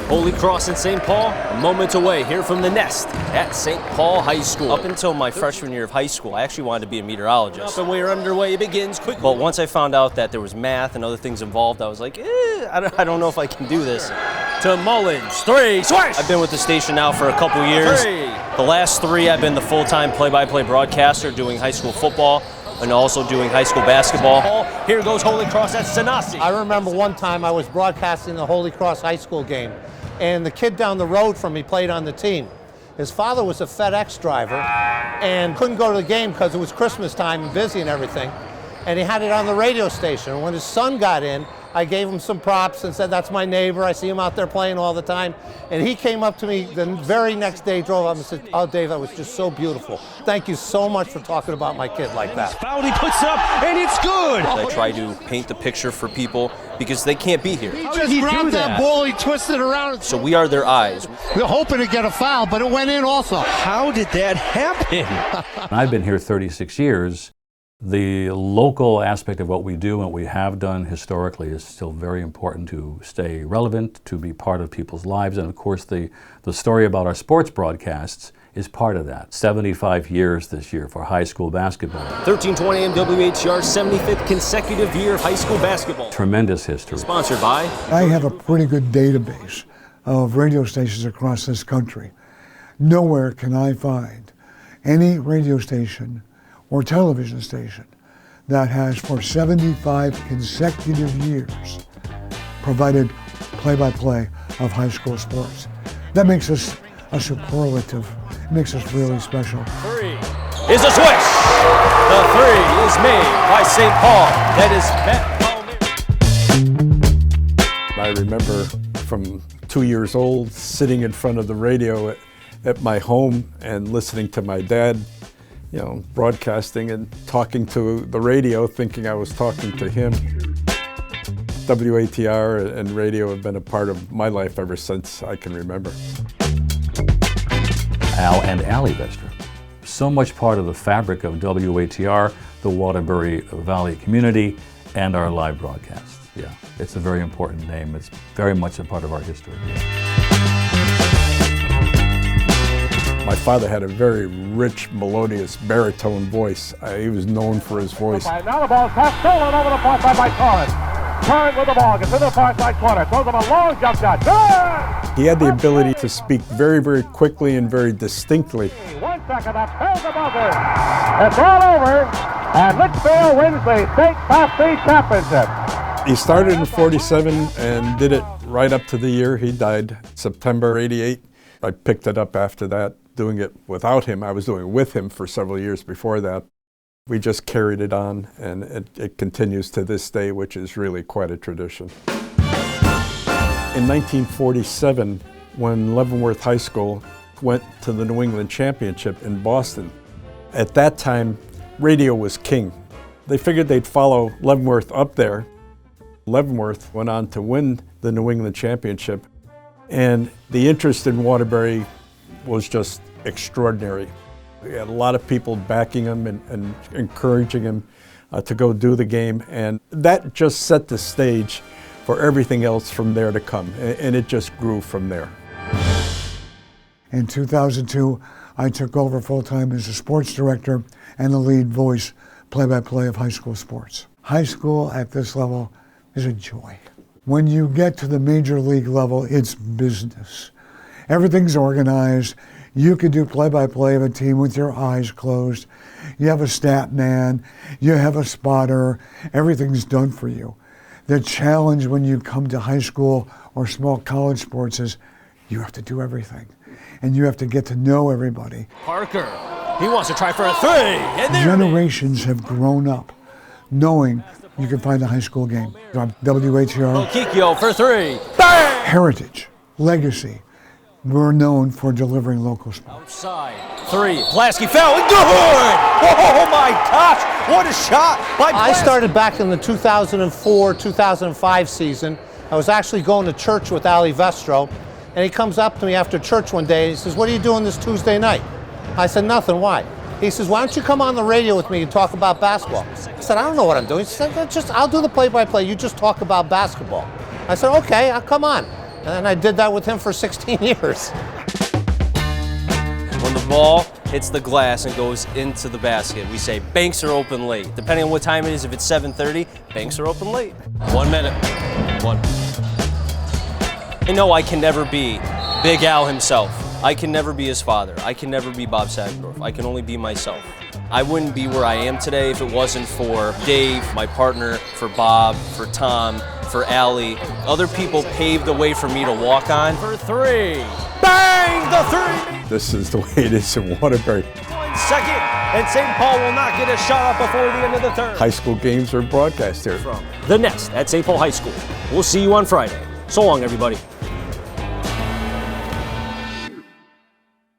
Holy Cross in St. Paul, a moment away here from the nest at St. Paul High School. Up until my freshman year of high school, I actually wanted to be a meteorologist. And we are underway, it begins quickly. But once I found out that there was math and other things involved, I was like, I don't know if I can do this. To Mullins, 3, swish! I've been with the station now for a couple years. 3. The last 3, I've been the full-time play-by-play broadcaster doing high school football and also doing high school basketball. Here goes Holy Cross at Sanasi. I remember one time I was broadcasting the Holy Cross high school game, and the kid down the road from me played on the team. His father was a FedEx driver and couldn't go to the game because it was Christmas time and busy and everything. And he had it on the radio station. And when his son got in, I gave him some props and said, that's my neighbor. I see him out there playing all the time. And he came up to me the very next day, drove up and said, oh, Dave, that was just so beautiful. Thank you so much for talking about my kid like that. Foul, he puts up, and it's good. I try to paint the picture for people because they can't be here. He just grabbed that ball, he twisted around. So we are their eyes. We were hoping to get a foul, but it went in also. How did that happen? I've been here 36 years. The local aspect of what we do and what we have done historically is still very important to stay relevant, to be part of people's lives. And of course, the story about our sports broadcasts is part of that. 75 years this year for high school basketball. 1320 AM WATR, 75th consecutive year of high school basketball. Tremendous history. Sponsored by? I have a pretty good database of radio stations across this country. Nowhere can I find any radio station or television station that has for 75 consecutive years provided play-by-play of high school sports. That makes us a superlative. It makes us really special. 3 is a swish. The 3 is made by St. Paul. That is Matt. I remember from 2 years old sitting in front of the radio at my home and listening to my dad, broadcasting and talking to the radio, thinking I was talking to him. WATR and radio have been a part of my life ever since I can remember. Al and Allie Vestra. So much part of the fabric of WATR, the Waterbury Valley community, and our live broadcasts. Yeah, it's a very important name. It's very much a part of our history. My father had a very rich, melodious, baritone voice. He was known for his voice. Now the ball is stolen over the far side by Torres. Torres with the ball, gets in the far side corner, throws him a long jump shot. Good! He had the ability to speak very, very quickly and very distinctly. 1 second, that's fails the buzzer. It's all over, and Litchfield wins the state Class C championship. He started in '47 and did it right up to the year he died, September '88. I picked it up after that. Doing it without him. I was doing it with him for several years before that. We just carried it on, and it continues to this day, which is really quite a tradition. In 1947, when Leavenworth High School went to the New England Championship in Boston, at that time, radio was king. They figured they'd follow Leavenworth up there. Leavenworth went on to win the New England Championship, and the interest in Waterbury was just extraordinary. We had a lot of people backing him and encouraging him to go do the game, and that just set the stage for everything else from there to come, and it just grew from there. In 2002, I took over full-time as a sports director and the lead voice play-by-play of high school sports. High school at this level is a joy. When you get to the major league level, it's business. Everything's organized. You can do play-by-play of a team with your eyes closed. You have a stat man. You have a spotter. Everything's done for you. The challenge when you come to high school or small college sports is you have to do everything. And you have to get to know everybody. Parker, he wants to try for a 3. And there Generations have grown up knowing you can find a high school game. On WATR. Kikyo for 3. Bang! Heritage, legacy. We're known for delivering local sports. Outside, 3. Plasky fell. Good! Oh my gosh! What a shot by Plasky. I started back in the 2004-2005 season. I was actually going to church with Ali Vestro, and he comes up to me after church one day and he says, "What are you doing this Tuesday night?" I said, "Nothing. Why?" He says, "Why don't you come on the radio with me and talk about basketball?" I said, "I don't know what I'm doing." He said, "I'll do the play-by-play. You just talk about basketball." I said, "Okay, I'll come on." And I did that with him for 16 years. When the ball hits the glass and goes into the basket, we say banks are open late. Depending on what time it is, if it's 7:30, banks are open late. 1 minute. One. I know I can never be Big Al himself. I can never be his father. I can never be Bob Sagendorf. I can only be myself. I wouldn't be where I am today if it wasn't for Dave, my partner, for Bob, for Tom, for Allie. Other people paved the way for me to walk on. For three. Bang! The three! This is the way it is in Waterbury. 1 second, and St. Paul will not get a shot up before the end of the third. High school games are broadcast here. From the Nest at St. Paul High School. We'll see you on Friday. So long, everybody.